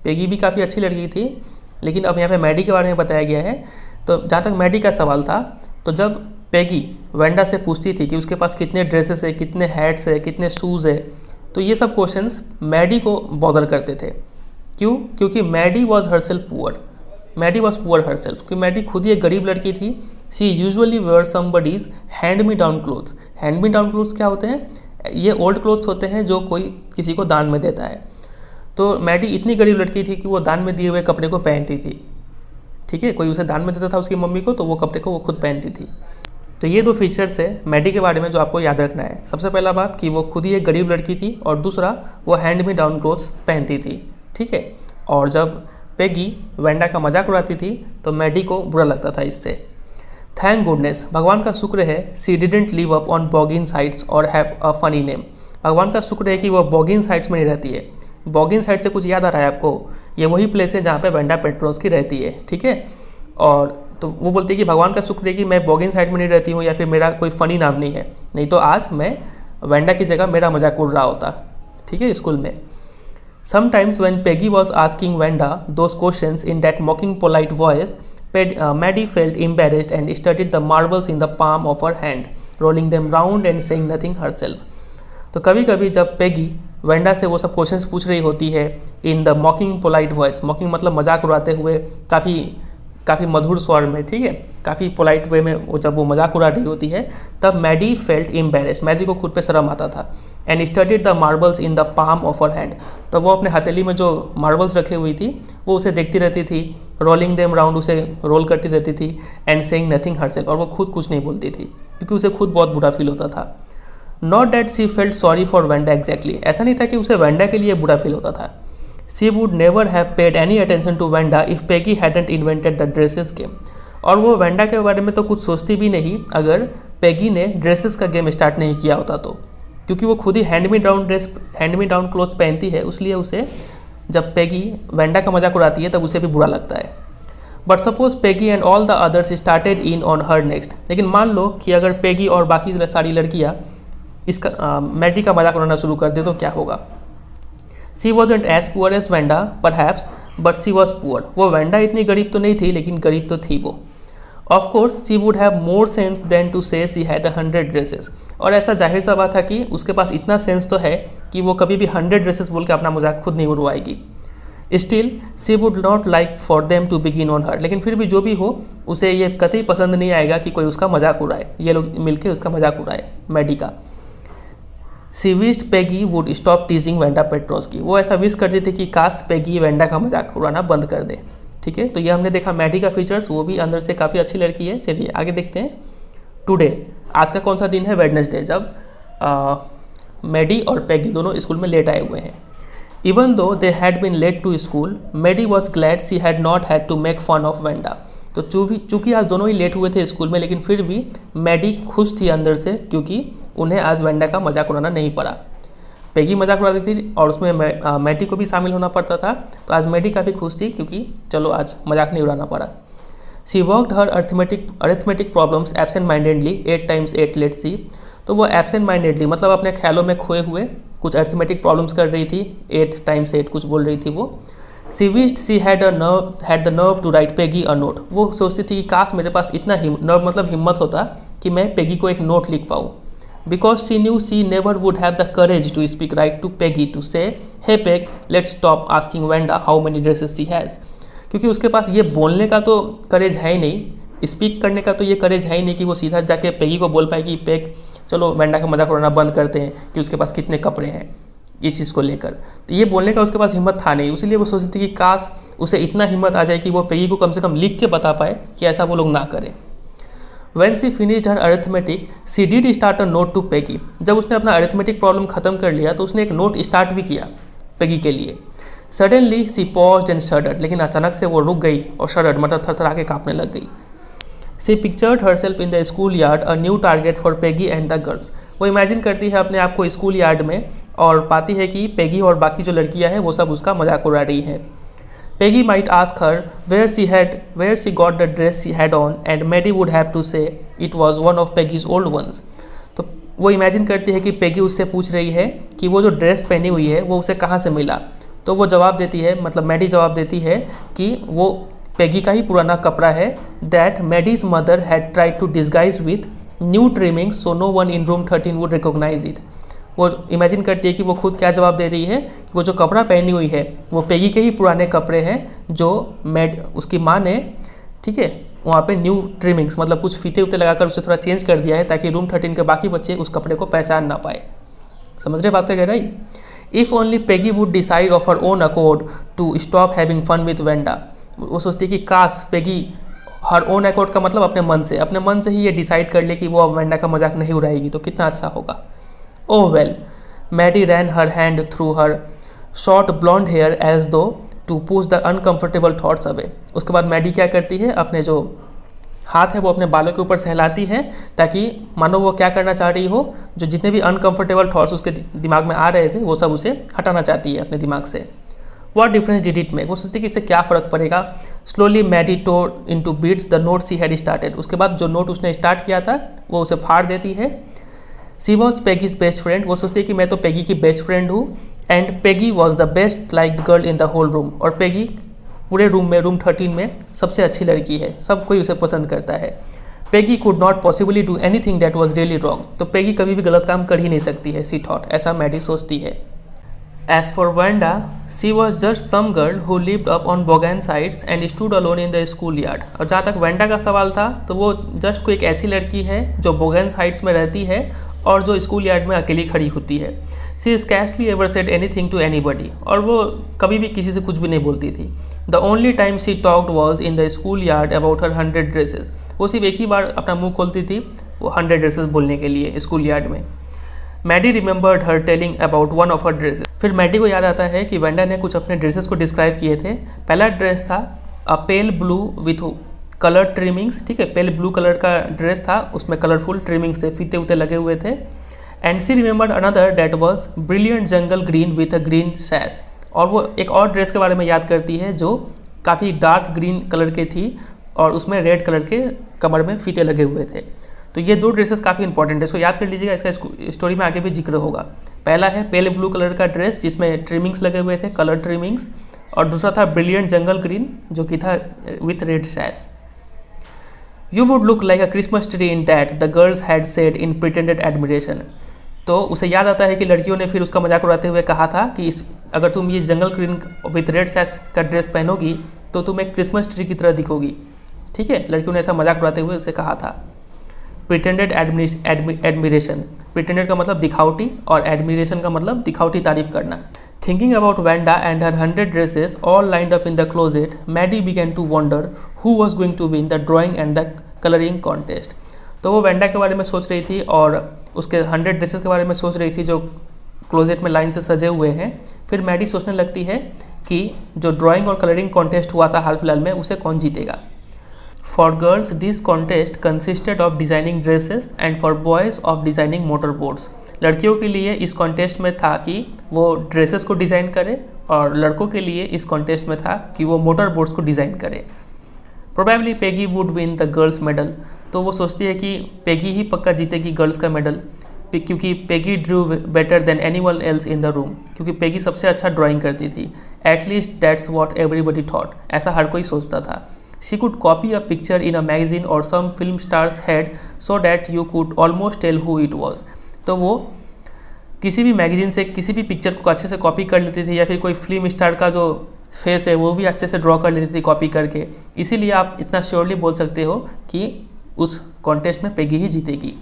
पेगी भी काफ़ी अच्छी लड़की थी, लेकिन अब यहाँ पे मैडी के बारे में बताया गया है। तो जहाँ तक मैडी का सवाल था, तो जब पेगी वेंडा से पूछती थी कि उसके पास कितने ड्रेसेस है, कितने हैट्स है, कितने शूज़ है, तो ये सब क्वेश्चंस मैडी को बॉदर करते थे। क्यों? क्योंकि Maddie was herself poor. Maddie was poor herself, क्योंकि मैडी खुद ही एक गरीब लड़की थी। She usually wear somebody's hand me down clothes. Hand me down clothes क्या होते हैं? ये ओल्ड क्लोथ्स होते हैं जो कोई किसी को दान में देता है। तो मैडी इतनी गरीब लड़की थी कि वो दान में दिए हुए कपड़े को पहनती थी। ठीक है, कोई उसे दान में देता था उसकी मम्मी को, तो वो कपड़े को वो खुद पहनती थी। तो ये दो फीचर्स है मैडी के बारे में जो आपको याद रखना है। सबसे पहला बात कि वो खुद ही एक गरीब लड़की थी, और दूसरा वो हैंड मी डाउन क्लोथ्स पहनती थी। ठीक है, और जब पेगी वेंडा का मजाक उड़ाती थी तो मैडी को बुरा लगता था इससे। थैंक गुडनेस, भगवान का शुक्र है, she didn't live up on Boggin sites और हैव अ फनी नेम। भगवान का शुक्र है कि वो बॉगिन साइट्स में नहीं रहती है। बॉगिन साइट से कुछ याद आ रहा है आपको? ये वही प्लेस है जहाँ पे वेंडा पेट्रोस्की रहती है। ठीक है, और तो वो बोलती है कि भगवान का शुक्र है कि मैं बॉगिन साइट में नहीं रहती हूँ, या फिर मेरा कोई फ़नी नाम नहीं है, नहीं तो आज मैं वेंडा की जगह मेरा मजाक उड़ रहा होता। ठीक है, स्कूल में। Sometimes when Peggy was asking Wanda those questions in that mocking polite voice, Maddie felt embarrassed and studied the marbles in the palm of her hand, rolling them round and saying nothing herself. तो कभी कभी जब Peggy Wanda से वो सब questions पूछ रही होती है इन द मॉकिंग पोलाइट वॉइस, मॉकिंग मतलब मजाक उड़ाते हुए काफ़ी मधुर स्वर में, ठीक है, काफ़ी पोलाइट वे में वो जब वो मजाक उड़ा रही होती है, तब मैडी फेल्ट एम्बेरेस्ड, मैडी को खुद पे शर्म आता था। And studied the marbles in the palm of her hand, तो वो अपने हथेली में जो मार्बल्स रखी हुई थी वो उसे देखती रहती थी, रोलिंग देम राउंड, उसे रोल करती रहती थी, एंड सेइंग नथिंग हरसेल्फ, और वो खुद कुछ नहीं बोलती थी क्योंकि उसे खुद बहुत बुरा फील होता था। Not that C felt sorry for Wanda exactly, ऐसा नहीं था कि उसे वेंडा के लिए बुरा फील होता था। She would never have paid any attention to Wanda if Peggy hadn't invented the dresses game, और वो वेंडा के बारे में तो कुछ सोचती भी नहीं अगर पेगी ने ड्रेसेस का गेम स्टार्ट नहीं किया होता तो, क्योंकि वो खुद ही हैंड मी डाउन क्लोथ्स पहनती है, उसलिए उसे जब पेगी वेंडा का मजाक उड़ाती है तब उसे भी बुरा लगता है। But suppose Peggy and all the others started in on her next, लेकिन मान लो कि अगर पेगी और बाकी सारी लड़कियाँ इसका मैडी का मजाक उड़ाना शुरू कर दे तो क्या होगा। She wasn't as poor as Wanda perhaps, but she was poor, वो वेंडा इतनी गरीब तो नहीं थी लेकिन गरीब तो थी वो। Of course she would have more sense than to say she had 100 dresses, और ऐसा जाहिर सा बात था कि उसके पास इतना सेंस तो है कि वो कभी भी 100 ड्रेसेस बोल के अपना मजाक खुद नहीं उड़वाएगी। Still she would not like for them to begin on her, लेकिन फिर भी जो भी हो उसे ये कतई पसंद नहीं आएगा कि कोई उसका मजाक उड़ाए, ये लोग मिलके उसका मजाक उड़ाए मैडी का। She wished Peggy would stop teasing Wanda Petronski, वो ऐसा विश करती थी कि काश पेगी वेंडा का मजाक उड़ाना बंद कर दे। ठीक है, तो ये हमने देखा मैडी का फीचर्स, वो भी अंदर से काफ़ी अच्छी लड़की है। चलिए आगे देखते हैं। टुडे, आज का कौन सा दिन है? वेडनेसडे, जब मैडी और पेगी दोनों स्कूल में लेट आए हुए हैं। Even though they had been late to school, Maddie was glad she had not had to make fun of Wanda, तो चूँकि आज दोनों ही लेट हुए थे स्कूल में, लेकिन फिर भी मैडी खुश थी अंदर से क्योंकि उन्हें आज वेंडा का मजाक उड़ाना नहीं पड़ा। पेगी मजाक उड़ाती थी और उसमें मैडी को भी शामिल होना पड़ता था, तो आज मैडी काफ़ी खुश थी क्योंकि चलो आज मजाक नहीं उड़ाना पड़ा। She worked her arithmetic problems absent mindedly 8 times 8 let's see, तो वो एब्सेंट माइंडेडली मतलब अपने ख्यालों में खोए हुए कुछ अरिथमेटिक प्रॉब्लम्स कर रही थी, 8 times 8 कुछ बोल रही थी वो। She wished she had the nerve to write Peggy a note, वो सोचती थी कि काश मेरे पास इतना नर्व मतलब हिम्मत होता कि मैं पेगी को एक नोट लिख पाऊँ। because she knew she never would have the courage to speak right to Peggy to say, "Hey Peg, let's stop asking Wanda how many dresses she has." क्योंकि उसके पास ये बोलने का तो करेज है ही नहीं, स्पीक करने का तो ये करेज है ही नहीं कि वो सीधा जाके पेगी को बोल पाए कि पेग चलो वेंडा का मजाक उड़ाना बंद करते हैं कि उसके पास कितने कपड़े हैं इस चीज़ को लेकर। तो ये बोलने का उसके पास हिम्मत था नहीं, इसलिए वो सोचती थी कि काश उसे इतना हिम्मत आ जाए कि वो पेगी को कम से कम लिख के बता पाए कि ऐसा वो लोग ना करें। When she finished her arithmetic, she did start a note to Peggy. जब उसने अपना अरिथमेटिक प्रॉब्लम खत्म कर लिया तो उसने एक नोट स्टार्ट भी किया पेगी के लिए। Suddenly she paused and shuddered. लेकिन अचानक से वो रुक गई और shuddered मतलब थरथरा के कांपने लग गई। She pictured herself in the school yard, a new target for Peggy and the girls. वो इमेजिन करती है अपने आप को स्कूल यार्ड में और पाती है कि पेगी और बाकी जो लड़कियां हैं वो सब उसका मजाक उड़ा रही हैं। Peggy might ask her where she got the dress she had on, and Maddie would have to say it was one of Peggy's old ones. तो वो इमेजिन करती है कि पेगी उससे पूछ रही है कि वो जो ड्रेस पहनी हुई है वो उसे कहाँ से मिला। तो वो जवाब देती है, मतलब मैडी जवाब देती है कि वो पेगी का ही पुराना कपड़ा है। That Maddie's mother had tried to disguise with new trimmings so no one in room 13 would recognise it. वो इमेजिन करती है कि वो खुद क्या जवाब दे रही है कि वो जो कपड़ा पहनी हुई है वो पेगी के ही पुराने कपड़े हैं जो उसकी माँ ने, ठीक है, वहाँ पे न्यू ट्रिमिंग्स मतलब कुछ फीते उते लगाकर उसे थोड़ा चेंज कर दिया है ताकि रूम 13 के बाकी बच्चे उस कपड़े को पहचान ना पाए। समझ रहे बात कह रही। If only Peggy would decide of her own accord to stop having fun with Wanda. वो सोचती है कि काश पेगी हर ओन अकॉर्ड का मतलब अपने मन से ही ये डिसाइड कर ले कि वो अब वेंडा का मजाक नहीं उड़ाएगी तो कितना अच्छा होगा। Oh well, Maddie ran her hand through her short blonde hair as though to push the uncomfortable thoughts away. उसके बाद मैडी क्या करती है, अपने जो हाथ है वो अपने बालों के ऊपर सहलाती है ताकि मानो वो क्या करना चाह रही हो, जो जितने भी अनकम्फर्टेबल थॉट्स उसके दिमाग में आ रहे थे वो सब उसे हटाना चाहती है अपने दिमाग से। What difference did it make? वो सोचती है कि इससे क्या फ़र्क पड़ेगा। Slowly Maddie tore into bits the note she had started. उसके बाद जो नोट उसने स्टार्ट किया था वो उसे फाड़ देती है। She was Peggy's best friend. वो सोचती है कि मैं तो पेगी की बेस्ट फ्रेंड हूँ। And Peggy was the best like girl in the whole room. और पेगी पूरे रूम में, रूम 13 में सबसे अच्छी लड़की है, सब कोई उसे पसंद करता है। Peggy could not possibly do anything that was really wrong. तो पेगी कभी भी गलत काम कर ही नहीं सकती है, सी थॉट, ऐसा मैडी सोचती है। As for Wanda, she was just some girl who lived up on Bogan sides and stood alone in the schoolyard. और जहाँ तक वेंडा का सवाल था तो वो जस्ट कोई एक ऐसी लड़की है जो बोगन साइड्स में रहती है और जो स्कूल यार्ड में अकेली खड़ी होती है। She scarcely ever said anything to anybody. और वो कभी भी किसी से कुछ भी नहीं बोलती थी। The only time she talked was in the schoolyard about her 100 dresses. वो सिर्फ एक ही बार अपना मुंह खोलती थी वो 100 ड्रेसेस बोलने के लिए स्कूल यार्ड में। Maddie remembered her telling about one of her dresses. फिर मैडी को याद आता है कि वेंडा ने कुछ अपने ड्रेसेस को डिस्क्राइब किए थे। पहला ड्रेस था a pale blue with colour trimmings, ठीक है, पेल ब्लू कलर का ड्रेस था, उसमें कलरफुल ट्रिमिंग्स थे, फीते उते लगे हुए थे। And she remembered another that was brilliant jungle green with a green sash. और वो एक और ड्रेस के बारे में याद करती है जो काफ़ी डार्क ग्रीन कलर की थी और उसमें रेड कलर के कमर में फीते लगे हुए थे। तो ये दो ड्रेसेस काफ़ी इंपॉर्टेंट है, इसको याद कर लीजिएगा, इसका स्टोरी में आगे भी जिक्र होगा। पहला है पेल ब्लू कलर का ड्रेस जिसमें ट्रिमिंग्स लगे हुए थे, कलर ट्रिमिंग्स, और दूसरा था ब्रिलियंट जंगल ग्रीन जो कि था with red सैश। You would look like a Christmas tree in that the girls had said in pretended admiration. तो उसे याद आता है कि लड़कियों ने फिर उसका मजाक उड़ाते हुए कहा था कि अगर तुम ये जंगल ग्रीन विथ रेड सैश का ड्रेस पहनोगी तो तुम एक क्रिसमस ट्री की तरह दिखोगी, ठीक है, लड़कियों ने ऐसा मजाक उड़ाते हुए उसे कहा था। प्रिटेंडेड एडमिरेशन, प्रिटेंडेड का मतलब दिखावटी और एडमिरेशन का मतलब दिखावटी तारीफ करना। Thinking about Wanda and her 100 dresses all lined up in the closet, Maddie began to wonder who was going to win the drawing and the colouring contest. तो वो वेंडा के बारे में सोच रही थी और उसके 100 ड्रेसेस के बारे में सोच रही थी जो क्लोजेट में लाइन से सजे हुए हैं। फिर मैडी सोचने लगती है कि जो ड्राइंग और कलरिंग कॉन्टेस्ट हुआ था हाल फिलहाल में उसे कौन जीतेगा। For girls, this contest consisted of designing dresses and for boys of designing motorboards. लड़कियों के लिए इस कॉन्टेस्ट में था कि वो ड्रेसेस को डिज़ाइन करे और लड़कों के लिए इस कॉन्टेस्ट में था कि वो मोटर बोर्ड्स को डिज़ाइन करे। Probably Peggy would win the girls medal. तो वो सोचती है कि पेगी ही पक्का जीतेगी गर्ल्स का मेडल, क्योंकि Peggy Drew better than anyone else in the room, क्योंकि पेगी सबसे अच्छा ड्राइंग करती थी। At least that's what everybody thought, ऐसा हर कोई सोचता था। She could copy a picture in a magazine or some film star's head so that you could almost tell who it was. तो वो किसी भी मैगज़ीन से किसी भी पिक्चर को अच्छे से कॉपी कर लेती थी, या फिर कोई फिल्म स्टार का जो फेस है वो भी अच्छे से ड्रॉ कर लेती थी कॉपी करके। इसीलिए आप इतना श्योरली बोल सकते हो कि उस कॉन्टेस्ट में पेगी ही जीतेगी।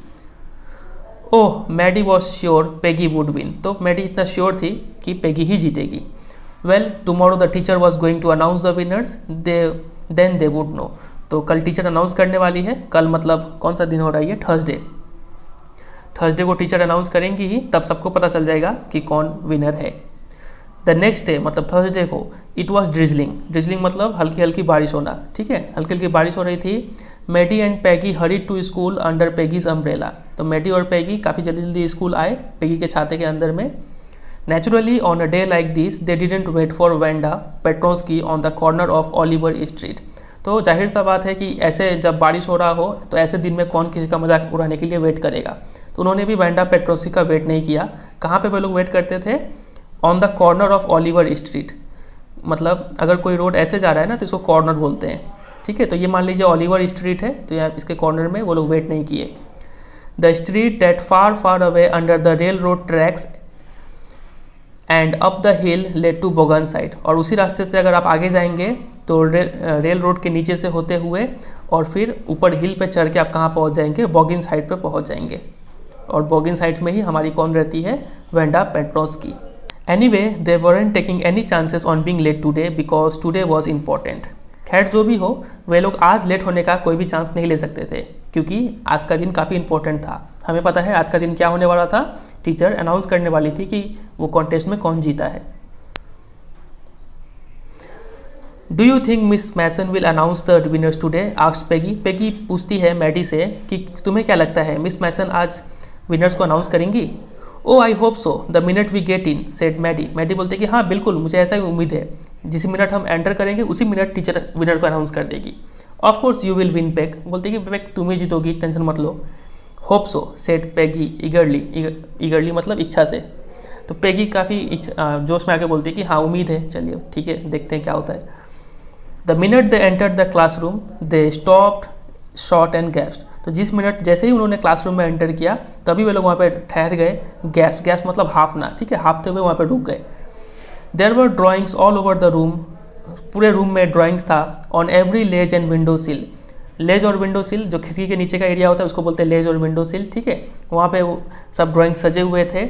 Oh, Maddie was sure Peggy would win. तो मैडी इतना श्योर थी कि पेगी ही जीतेगी। Well, tomorrow the teacher was going to announce the winners, then they would know. तो कल टीचर अनाउंस करने वाली है। कल मतलब कौन सा दिन हो रहा है, ये थर्सडे को टीचर अनाउंस करेंगी ही, तब सबको पता चल जाएगा कि कौन विनर है। द नेक्स्ट डे मतलब थर्सडे को इट वॉज ड्रिजलिंग मतलब हल्की हल्की बारिश होना, ठीक है, हल्की हल्की बारिश हो रही थी। Maddie and Peggy hurried to school under Peggy's umbrella. तो मैडी और पैगी काफ़ी जल्दी जल्दी स्कूल आए पैगी के छाते के अंदर में। Naturally on a day like this they didn't wait for Wanda Petronski on the corner of Oliver Street. तो जाहिर सा बात है कि ऐसे जब बारिश हो रहा हो तो ऐसे दिन में कौन किसी का मजाक उड़ाने के लिए वेट करेगा। तो उन्होंने भी वेंडा पेट्रोन्स्की का वेट नहीं किया। कहाँ पे वे लोग वेट करते थे, on the corner of Oliver street. मतलब अगर कोई रोड ऐसे जा रहा है ना तो इसको कॉर्नर बोलते हैं, ठीक है। तो ये मान लीजिए ओलिवर स्ट्रीट है, तो यहाँ इसके कॉर्नर में वो लोग वेट नहीं किए। The street that far far away under the railroad tracks and up the hill led to Boggin side. और उसी रास्ते से अगर आप आगे जाएंगे तो रेल रोड के नीचे से होते हुए और फिर ऊपर हिल पे चढ़ के आप कहाँ पहुँच जाएंगे, बॉगिन साइड पे पहुँच जाएंगे। और बॉगिन साइड में ही हमारी कौन रहती है, Wanda Petronski. Anyway they weren't taking any chances on being late today because today was important. खैर जो भी हो, वे लोग आज लेट होने का कोई भी चांस नहीं ले सकते थे क्योंकि आज का दिन काफ़ी इंपॉर्टेंट था। हमें पता है आज का दिन क्या होने वाला था, टीचर अनाउंस करने वाली थी कि वो कॉन्टेस्ट में कौन जीता है। Do you think Miss Mason will announce the winners today, asked Peggy. Peggy पूछती है मैडी से कि तुम्हें क्या लगता है मिस मैसन आज विनर्स को अनाउंस करेंगी। Oh I hope so the minute we get in, said Maddie. Maddie बोलते कि हाँ बिल्कुल, मुझे ऐसा ही उम्मीद है, जिस मिनट हम एंटर करेंगे उसी मिनट टीचर विनर को अनाउंस कर देगी। Of course you will win Peg, बोलते कि पेग तुम ही जीतोगी, टेंशन मत लो। Hope so said Peggy eagerly मतलब इच्छा से। तो पेगी काफ़ी जोश में आके बोलती है कि हाँ उम्मीद है, चलिए ठीक है देखते हैं क्या होता है। The minute they entered the classroom they stopped short and gaps. तो जिस मिनट जैसे ही उन्होंने क्लासरूम में एंटर किया तभी वे लोग वहाँ पे ठहर गए। गैप्स मतलब हाफना, ठीक है, हाफते हुए वहाँ पे रुक गए। There were drawings all over the room, पूरे रूम में ड्राइंग्स था। On every ledge and window sill, ledge और विंडो सिल जो खिड़की के नीचे का एरिया होता है उसको बोलते हैं लेज और विंडो सिल, ठीक है, वहाँ पे वो सब ड्राइंग सजे हुए थे।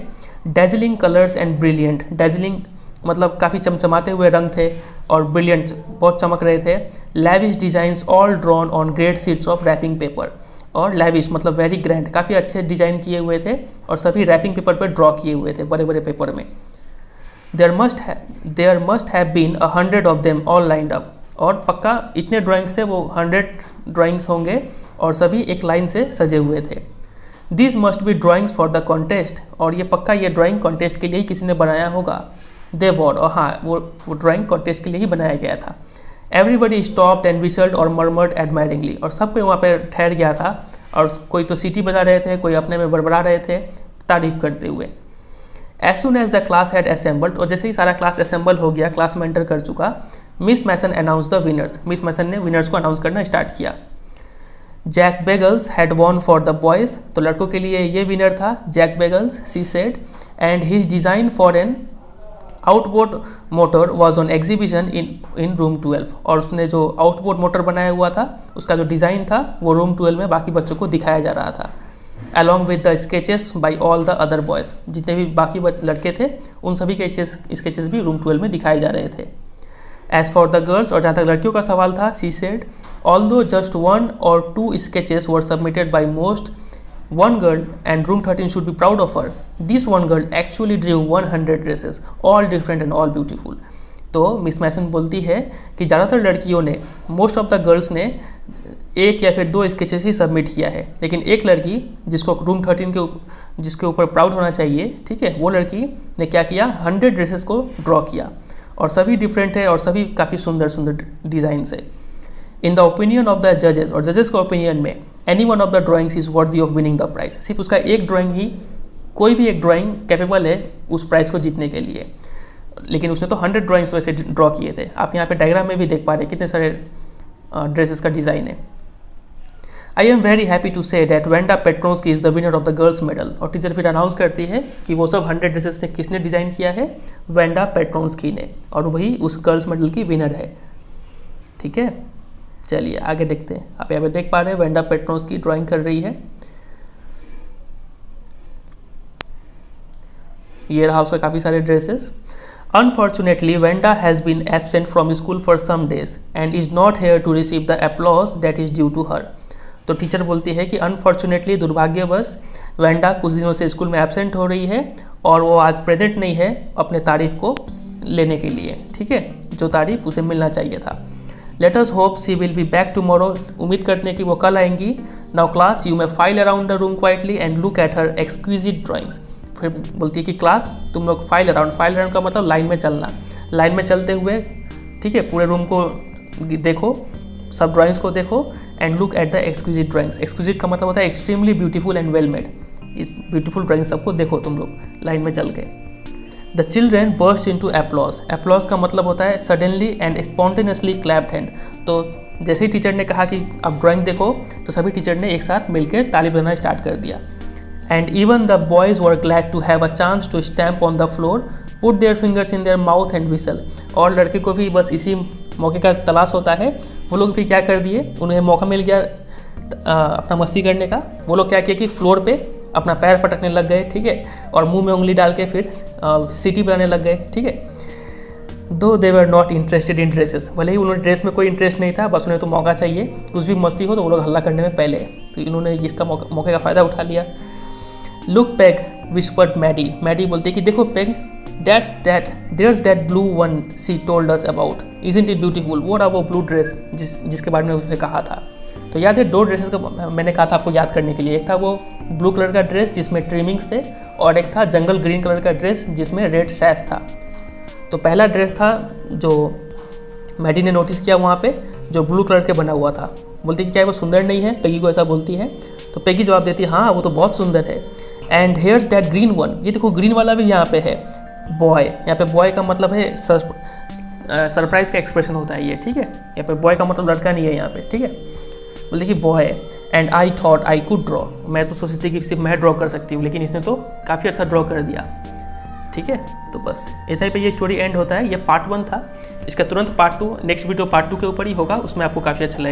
Dazzling colours and brilliant, dazzling मतलब काफ़ी चमचमाते हुए रंग थे और ब्रिलियंट बहुत चमक रहे थे। Lavish designs all drawn on great sheets of wrapping paper, और लैविश मतलब वेरी ग्रैंड, काफ़ी अच्छे डिज़ाइन किए हुए थे और सभी रैपिंग पेपर पर ड्रॉ किए हुए थे, बड़े बड़े पेपर में। There must have been 100 of them all lined up, और पक्का इतने ड्राइंग्स थे, वो 100 ड्राइंग्स होंगे और सभी एक लाइन से सजे हुए थे। This must be drawings for the contest, और ये पक्का ये ड्राइंग कॉन्टेस्ट के लिए ही किसी ने बनाया होगा। दे वॉर, और हाँ वो ड्राइंग कॉन्टेस्ट के लिए ही बनाया गया था। एवरीबडी स्टॉप्ड एंड विसल्ड और मर्मर्ड एडमायरिंगली, और सब कोई वहाँ पर ठहर गया था और कोई तो सीटी बजा रहे थे, कोई अपने में बड़बड़ा रहे थे तारीफ करते हुए। As soon as the class had assembled, और जैसे ही सारा क्लास असेंबल हो गया, क्लास में एंटर कर चुका, Miss Mason announce the winners, Miss Mason ने विनर्स को अनाउंस करना स्टार्ट किया। Jack Beggles had won for the boys, तो लड़कों के लिए ये विनर था Jack Beggles, she said, and his design for an outboard motor was on exhibition in room 12, और उसने जो आउटबोर्ड मोटर बनाया हुआ था उसका जो डिज़ाइन था वो रूम 12 में बाकी बच्चों को दिखाया जा रहा था। Along with the sketches by all the other boys, जितने भी बाकी लड़के थे उन सभी के स्केचेस भी रूम 12 में दिखाए जा रहे थे। एज फॉर द गर्ल्स, और जहाँ तक लड़कियों का सवाल था, she said, although just 1 or 2 sketches were submitted by most one girl and room 13 should be proud of her. This one girl actually drew 100 dresses, all different and all beautiful. तो miss मैसन बोलती है कि ज़्यादातर लड़कियों ने, most of the girls ने 1 या फिर 2 स्केचेस ही सबमिट किया है, लेकिन एक लड़की जिसको रूम 13 जिसके ऊपर प्राउड होना चाहिए, ठीक है, वो लड़की ने क्या किया, 100 ड्रेसेस को ड्रॉ किया और सभी डिफरेंट है और सभी काफ़ी सुंदर सुंदर डिज़ाइन है। In the opinion of the जजेस, और जजेस के ओपिनियन में, any one of the drawings is worthy of winning the prize, सिर्फ उसका एक ड्राइंग ही, कोई भी एक ड्राइंग कैपेबल है उस प्राइज़ को जीतने के लिए। लेकिन उसने तो 100 ड्राइंग्स वैसे ड्रॉ किए थे। आप यहाँ पे डायग्राम में भी देख पा रहे हैं कितने सारे ड्रेसेस का डिज़ाइन है। I am very happy to say that Wanda Petronski is the winner of the girls medal. और टीचर फिर अनाउंस करती है कि वो सब 100 ड्रेसेस ने किसने डिज़ाइन किया है, वेंडा पेट्रोन्स्की ने, और वही उस गर्ल्स मेडल की विनर है। ठीक है, चलिए आगे देखते हैं। आप यहाँ पे देख पा रहे हैं वेंडा पेट्रोन्स्की ड्राइंग कर रही है। ये रहा उसका काफ़ी सारे dresses. Unfortunately Wanda has been absent from school for some days and is not here to receive the applause that is due to her. तो टीचर बोलती है कि अनफॉर्चुनेटली, दुर्भाग्यवश, वेंडा कुछ दिनों से स्कूल में एब्सेंट हो रही है और वो आज प्रेजेंट नहीं है अपने तारीफ को लेने के लिए। ठीक है, जो तारीफ उसे मिलना चाहिए था। Let us hope she will be back tomorrow. उम्मीद करते हैं कि वो कल आएंगी। Now class you may file around the room quietly and look at her exquisite drawings. फिर बोलती है कि क्लास तुम लोग फाइल अराउंड का मतलब लाइन में चलना, लाइन में चलते हुए, ठीक है, पूरे रूम को देखो, सब ड्राइंग्स को देखो and look at the exquisite drawings. Exquisite का मतलब होता है extremely beautiful and well made. इस ब्यूटीफुल ड्राइंग सबको देखो तुम लोग लाइन में चल के। The children burst into applause. Applause का मतलब होता है suddenly and spontaneously clapped hand. तो जैसे ही टीचर ने कहा कि आप ड्राइंग देखो तो सभी टीचर ने एक साथ मिलकर ताली बजाना स्टार्ट कर दिया। And even the boys were glad to have a chance to stamp on the floor, put their fingers in their mouth and whistle. और लड़के को भी बस इसी मौके का तलाश होता है। वो लोग भी क्या कर दिए, उन्हें मौका मिल गया अपना मस्ती करने का। वो लोग क्या किया कि फ्लोर पे अपना पैर पटकने लग गए, ठीक है, और मुंह में उंगली डाल के फिर सीटी बनाने लग गए। ठीक है, though they were not interested in dresses. भले ही उन्होंने ड्रेस में कोई इंटरेस्ट नहीं था, बस उन्हें तो मौका चाहिए, कुछ भी मस्ती हो तो वो लोग हल्ला करने में पहले। तो इन्होंने इसका मौके का फ़ायदा उठा लिया। Look Peg whispered Maddie. Maddie बोलती है कि देखो Peg, there's that blue one she told us about, isn't it beautiful। वो रहा वो ब्लू ड्रेस जिसके बारे में उसने कहा था। तो याद है, दो ड्रेसेस का मैंने कहा था आपको याद करने के लिए। एक था वो ब्लू कलर का ड्रेस जिसमें ट्रिमिंग्स थे, और एक था जंगल ग्रीन कलर का ड्रेस जिसमें रेड सैश था। तो पहला ड्रेस था जो मैडी ने नोटिस किया वहाँ पे, जो ब्लू कलर के बना हुआ था। बोलती कि क्या वो सुंदर नहीं है, पेगी को ऐसा बोलती है। तो पेगी जवाब देती है हाँ वो तो बहुत सुंदर है। And hairs that green one, ये देखो ग्रीन वाला भी यहाँ पे है। बॉय, यहाँ पे बॉय का मतलब है सरप्राइज का एक्सप्रेशन होता है ये। ठीक है, यहाँ पे बॉय का मतलब लड़का नहीं है यहाँ पे। ठीक है, बोलते कि boy. And I thought I could draw, मैं तो सोचती थी कि सिर्फ मैं ड्रॉ कर सकती हूँ, लेकिन इसने तो काफ़ी अच्छा ड्रॉ कर दिया। ठीक है, तो बस इतना पे ये स्टोरी एंड होता है। ये पार्ट 1 था। इसका तुरंत पार्ट 2 नेक्स्ट वीडियो पार्ट 2 के ऊपर ही होगा, उसमें आपको काफ़ी अच्छा लगेगा।